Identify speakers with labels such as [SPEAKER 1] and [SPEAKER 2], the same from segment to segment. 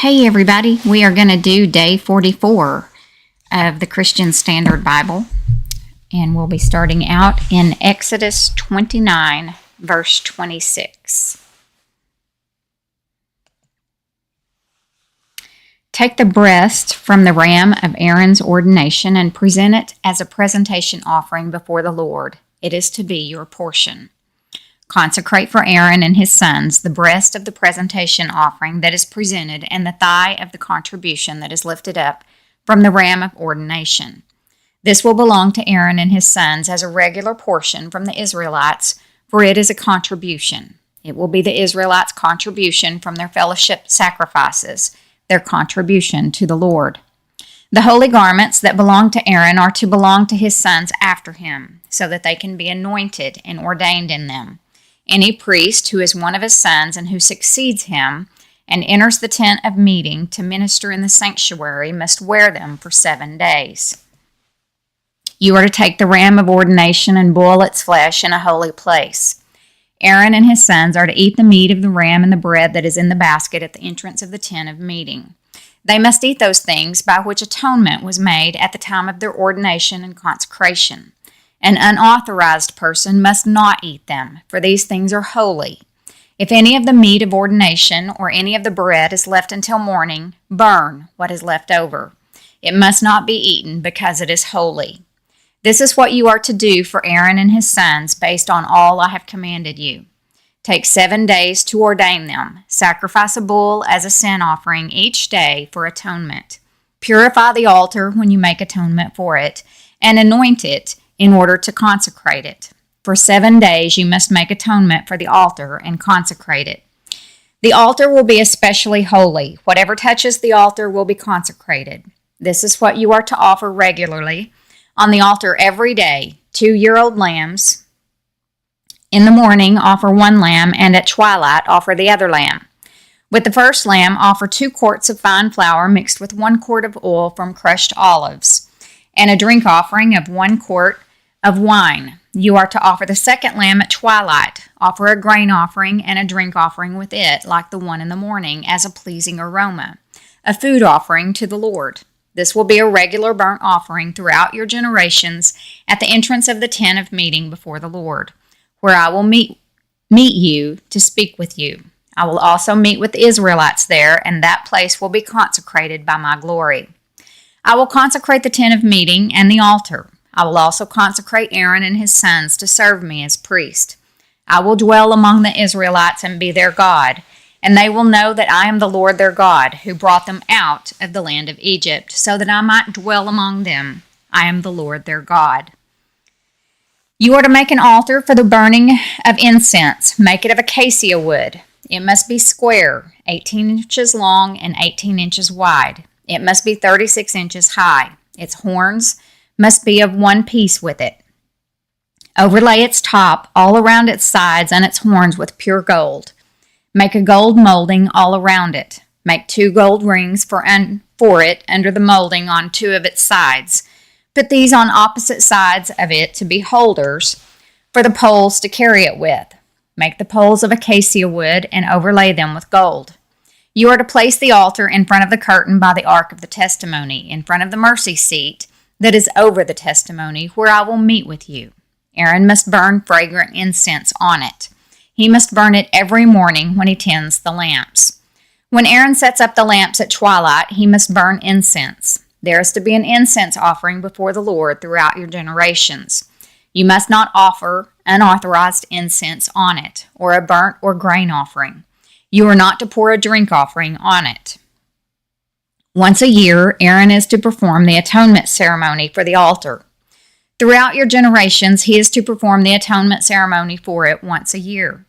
[SPEAKER 1] Hey everybody, we are going to do day 44 of the Christian Standard Bible, and we'll be starting out in Exodus 29, verse 26. Take the breast from the ram of Aaron's ordination and present it as a presentation offering before the Lord. It is to be your portion. Consecrate for Aaron and his sons the breast of the presentation offering that is presented and the thigh of the contribution that is lifted up from the ram of ordination. This will belong to Aaron and his sons as a regular portion from the Israelites, for it is a contribution. It will be the Israelites' contribution from their fellowship sacrifices, their contribution to the Lord. The holy garments that belong to Aaron are to belong to his sons after him, so that they can be anointed and ordained in them. Any priest who is one of his sons and who succeeds him and enters the tent of meeting to minister in the sanctuary must wear them for 7 days. You are to take the ram of ordination and boil its flesh in a holy place. Aaron and his sons are to eat the meat of the ram and the bread that is in the basket at the entrance of the tent of meeting. They must eat those things by which atonement was made at the time of their ordination and consecration. An unauthorized person must not eat them, for these things are holy. If any of the meat of ordination or any of the bread is left until morning, burn what is left over. It must not be eaten because it is holy. This is what you are to do for Aaron and his sons based on all I have commanded you. Take 7 days to ordain them. Sacrifice a bull as a sin offering each day for atonement. Purify the altar when you make atonement for it, and anoint it in order to consecrate it. For 7 days you must make atonement for the altar and consecrate it. The altar will be especially holy. Whatever touches the altar will be consecrated. This is what you are to offer regularly on the altar every day: 2-year-old lambs. In the morning offer 1 lamb, and at twilight offer the other lamb. With the first lamb offer 2 quarts of fine flour mixed with 1 quart of oil from crushed olives, and a drink offering of 1 quart of wine. You are to offer the second lamb at twilight. Offer a grain offering and a drink offering with it, like the one in the morning, as a pleasing aroma, a food offering to the Lord. This will be a regular burnt offering throughout your generations at the entrance of the tent of meeting before the Lord, where I will meet you to speak with you. I will also meet with the Israelites there, and that place will be consecrated by my glory. I will consecrate the tent of meeting and the altar. I will also consecrate Aaron and his sons to serve me as priest. I will dwell among the Israelites and be their God, and they will know that I am the Lord their God, who brought them out of the land of Egypt, so that I might dwell among them. I am the Lord their God. You are to make an altar for the burning of incense. Make it of acacia wood. It must be square, 18 inches long and 18 inches wide. It must be 36 inches high. Its horns must be of one piece with it. Overlay its top all around its sides and its horns with pure gold. Make a gold molding all around it. Make 2 gold rings for it under the molding on 2 of its sides. Put these on opposite sides of it to be holders for the poles to carry it with. Make the poles of acacia wood and overlay them with gold. You are to place the altar in front of the curtain by the ark of the testimony, in front of the mercy seat that is over the testimony, where I will meet with you. Aaron must burn fragrant incense on it. He must burn it every morning when he tends the lamps. When Aaron sets up the lamps at twilight, he must burn incense. There is to be an incense offering before the Lord throughout your generations. You must not offer unauthorized incense on it, or a burnt or grain offering. You are not to pour a drink offering on it. Once a year, Aaron is to perform the atonement ceremony for the altar. Throughout your generations, he is to perform the atonement ceremony for it once a year,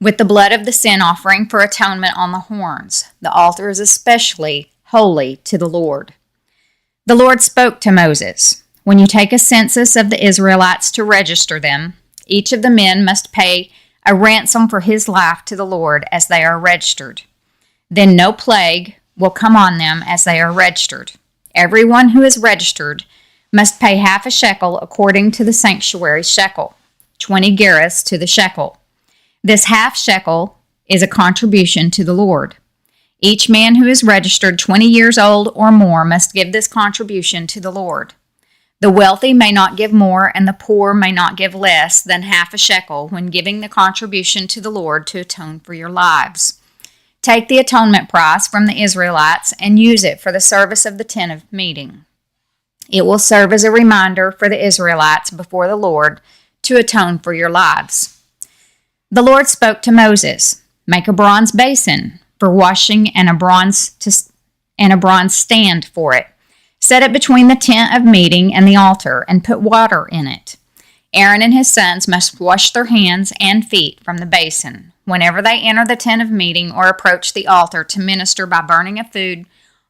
[SPEAKER 1] with the blood of the sin offering for atonement on the horns. The altar is especially holy to the Lord. The Lord spoke to Moses, "When you take a census of the Israelites to register them, each of the men must pay a ransom for his life to the Lord as they are registered. Then no plague will come on them as they are registered. Everyone who is registered must pay half a shekel according to the sanctuary shekel, 20 gerahs to the shekel. This half shekel is a contribution to the Lord. Each man who is registered 20 years old or more must give this contribution to the Lord. The wealthy may not give more, and the poor may not give less than half a shekel when giving the contribution to the Lord to atone for your lives. Take the atonement price from the Israelites and use it for the service of the tent of meeting. It will serve as a reminder for the Israelites before the Lord to atone for your lives. The Lord spoke to Moses, "Make a bronze basin for washing and a bronze stand for it. Set it between the tent of meeting and the altar and put water in it. Aaron and his sons must wash their hands and feet from the basin whenever they enter the tent of meeting or approach the altar to minister by burning a food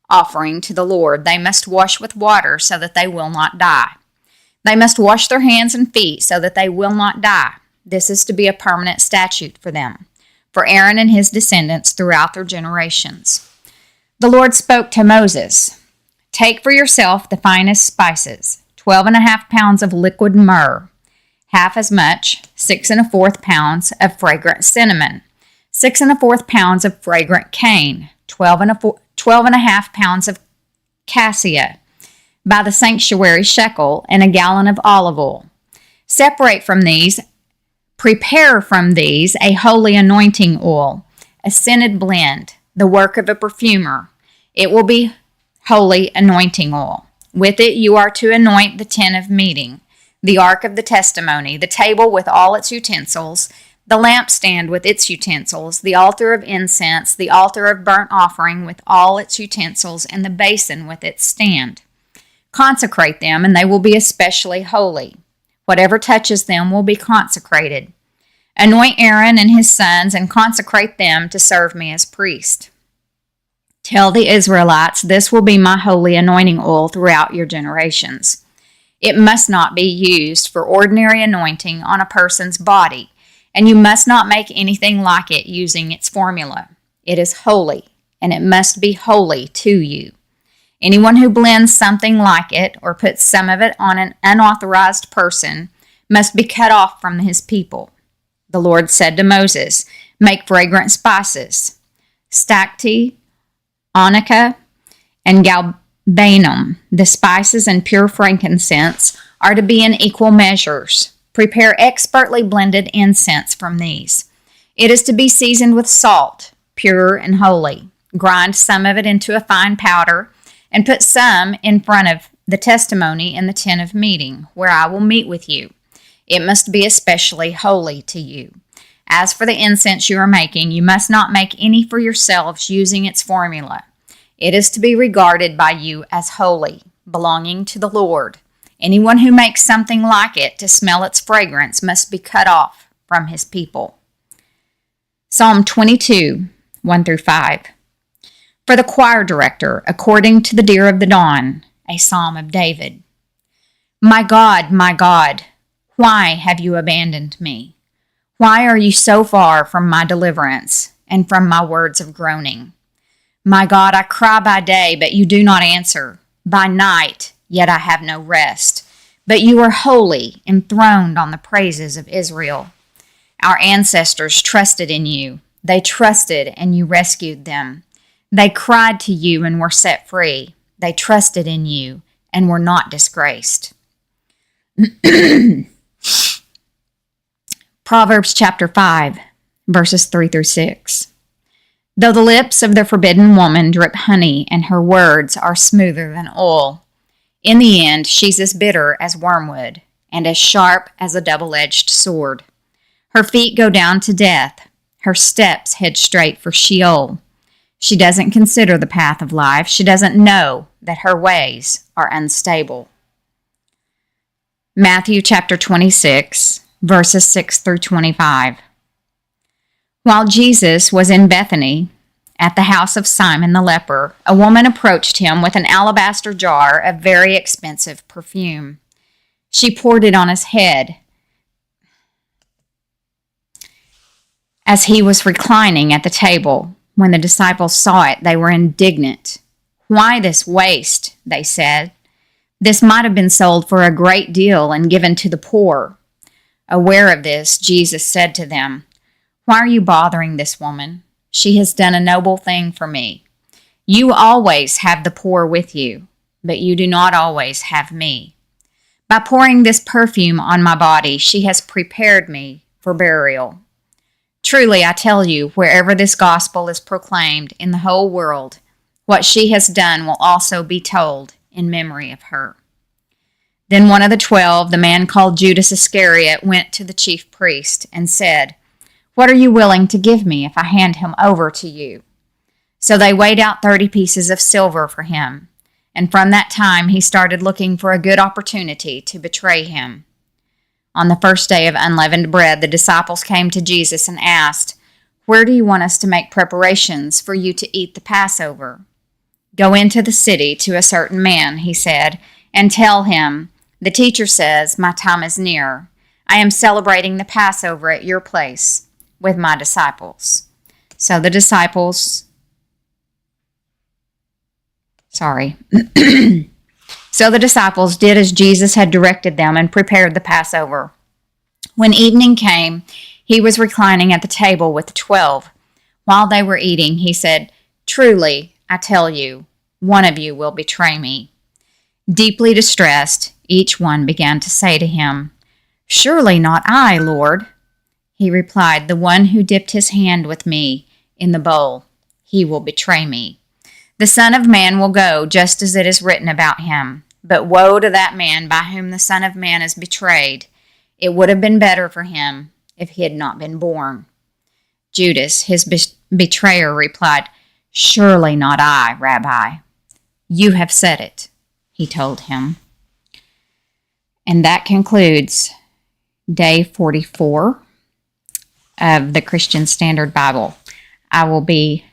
[SPEAKER 1] offering to the Lord. They must wash with water so that they will not die. They must wash their hands and feet so that they will not die. This is to be a permanent statute for them, for Aaron and his descendants throughout their generations." The Lord spoke to Moses, "Take for yourself the finest spices, 12.5 pounds of liquid myrrh, half as much, 6.25 pounds of fragrant cinnamon, 6.25 pounds of fragrant cane, 12.5 pounds of cassia, by the sanctuary shekel, and a gallon of olive oil. Prepare from these a holy anointing oil, a scented blend, the work of a perfumer. It will be holy anointing oil. With it you are to anoint the tent of meeting, the ark of the testimony, the table with all its utensils, the lampstand with its utensils, the altar of incense, the altar of burnt offering with all its utensils, and the basin with its stand. Consecrate them, and they will be especially holy. Whatever touches them will be consecrated. Anoint Aaron and his sons and consecrate them to serve me as priest. Tell the Israelites, this will be my holy anointing oil throughout your generations. It must not be used for ordinary anointing on a person's body, and you must not make anything like it using its formula. It is holy, and it must be holy to you. Anyone who blends something like it or puts some of it on an unauthorized person must be cut off from his people." The Lord said to Moses, "Make fragrant spices, stacte, onycha, and galbanum. The spices and pure frankincense are to be in equal measures. Prepare expertly blended incense from these. It is to be seasoned with salt, pure and holy. Grind some of it into a fine powder, and put some in front of the testimony in the tent of meeting, where I will meet with you. It must be especially holy to you. As for the incense you are making, you must not make any for yourselves using its formula. It is to be regarded by you as holy, belonging to the Lord. Anyone who makes something like it to smell its fragrance must be cut off from his people." Psalm 22, 1-5. For the choir director, according to the deer of the dawn, a psalm of David. My God, why have you abandoned me? Why are you so far from my deliverance and from my words of groaning? My God, I cry by day, but you do not answer. By night, yet I have no rest. But you are holy, enthroned on the praises of Israel. Our ancestors trusted in you. They trusted, and you rescued them. They cried to you and were set free. They trusted in you and were not disgraced. Proverbs chapter 5, verses 3-6. Though the lips of the forbidden woman drip honey and her words are smoother than oil, in the end she's as bitter as wormwood and as sharp as a double-edged sword. Her feet go down to death. Her steps head straight for Sheol. She doesn't consider the path of life. She doesn't know that her ways are unstable. Matthew chapter 26, verses 6-25. While Jesus was in Bethany, at the house of Simon the leper, a woman approached him with an alabaster jar of very expensive perfume. She poured it on his head. As he was reclining at the table, when the disciples saw it, they were indignant. Why this waste, they said. This might have been sold for a great deal and given to the poor. Aware of this, Jesus said to them, Why are you bothering this woman? She has done a noble thing for me. You always have the poor with you, but you do not always have me. By pouring this perfume on my body, she has prepared me for burial. Truly, I tell you, wherever this gospel is proclaimed in the whole world, what she has done will also be told in memory of her." Then one of the 12, the man called Judas Iscariot, went to the chief priest and said, "What are you willing to give me if I hand him over to you?" So they weighed out 30 pieces of silver for him, and from that time he started looking for a good opportunity to betray him. On the first day of unleavened bread, the disciples came to Jesus and asked, "Where do you want us to make preparations for you to eat the Passover?" "Go into the city to a certain man," he said, "and tell him, 'The teacher says, my time is near. I am celebrating the Passover at your place with my disciples.'" So the disciples did as Jesus had directed them and prepared the Passover. When evening came, he was reclining at the table with the 12. While they were eating, he said, "Truly, I tell you, one of you will betray me." Deeply distressed, each one began to say to him, "Surely not I, Lord." He replied, "The one who dipped his hand with me in the bowl, he will betray me. The Son of Man will go just as it is written about him. But woe to that man by whom the Son of Man is betrayed. It would have been better for him if he had not been born." Judas, his betrayer, replied, "Surely not I, Rabbi." "You have said it," he told him. And that concludes day 44 of the Christian Standard Bible. I will be